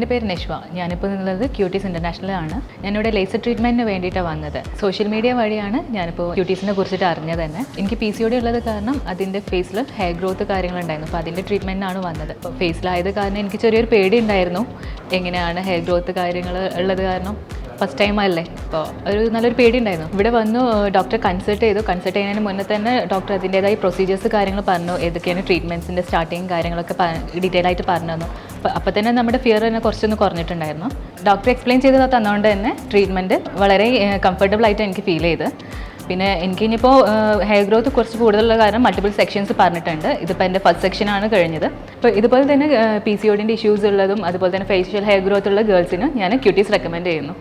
എൻ്റെ പേര് നശ്വ. ഞാനിപ്പോൾ ഉള്ളത് ക്യൂട്ടീസ് ഇൻ്റർനാഷണലാണ്. ഞാനിവിടെ ലേസർ ട്രീറ്റ്മെൻറ്റിന് വേണ്ടിയിട്ടാണ് വന്നത്. സോഷ്യൽ മീഡിയ വഴിയാണ് ഞാനിപ്പോൾ ക്യൂട്ടീസിനെ കുറിച്ചിട്ട് അറിഞ്ഞത് തന്നെ. എനിക്ക് PCOD ഉള്ളത് കാരണം അതിൻ്റെ ഫേസിൽ ഹെയർ ഗ്രോത്ത് കാര്യങ്ങളുണ്ടായിരുന്നു. അപ്പോൾ അതിൻ്റെ ട്രീറ്റ്മെൻറ്റിനാണ് വന്നത്. അപ്പോൾ ഫേസിലായത് കാരണം എനിക്ക് ചെറിയൊരു പേടി ഉണ്ടായിരുന്നു, എങ്ങനെയാണ് ഹെയർ ഗ്രോത്ത് കാര്യങ്ങൾ ഉള്ളത് കാരണം ഫസ്റ്റ് ടൈം അല്ലേ, അപ്പോൾ നല്ലൊരു പേടി ഉണ്ടായിരുന്നു. ഇവിടെ വന്നു ഡോക്ടറെ കൺസൾട്ട് ചെയ്യുന്നതിന് മുന്നേ തന്നെ ഡോക്ടർ അതിൻ്റേതായ പ്രൊസീജിയേഴ്സ് കാര്യങ്ങൾ പറഞ്ഞു, ഏതൊക്കെയാണ് ട്രീറ്റ്മെൻറ്റ്സിൻ്റെ സ്റ്റാർട്ടിങ് കാര്യങ്ങളൊക്കെ ഡീറ്റെയിൽ ആയിട്ട് പറഞ്ഞു തന്നു. അപ്പോൾ തന്നെ നമ്മുടെ ഫിയർ തന്നെ കുറച്ചൊന്ന് കുറഞ്ഞിട്ടുണ്ടായിരുന്നു. ഡോക്ടർ എക്സ്പ്ലെയിൻ ചെയ്ത് തന്നുകൊണ്ട് തന്നെ ട്രീറ്റ്മെൻറ്റ് വളരെ കംഫർട്ടബിൾ ആയിട്ട് എനിക്ക് ഫീൽ ചെയ്ത്. പിന്നെ എനിക്കിനിപ്പോൾ ഹെയർ ഗ്രോത്ത് കുറച്ച് കൂടുതലുള്ള കാരണം മൾട്ടിപ്പിൾ സെക്ഷൻസ് പറഞ്ഞിട്ടുണ്ട്. ഇതിപ്പോൾ എൻ്റെ ഫസ്റ്റ് സെക്ഷനാണ് കഴിഞ്ഞത്. അപ്പോൾ ഇതുപോലെ തന്നെ PCOD ഇഷ്യൂസ് ഉള്ളതും അതുപോലെ തന്നെ ഫേഷ്യൽ ഹെയർ ഗ്രോത്ത് ഉള്ള ഗേൾസിന് ഞാൻ ക്യൂട്ടീസ് റെക്കമെൻഡ് ചെയ്യുന്നു.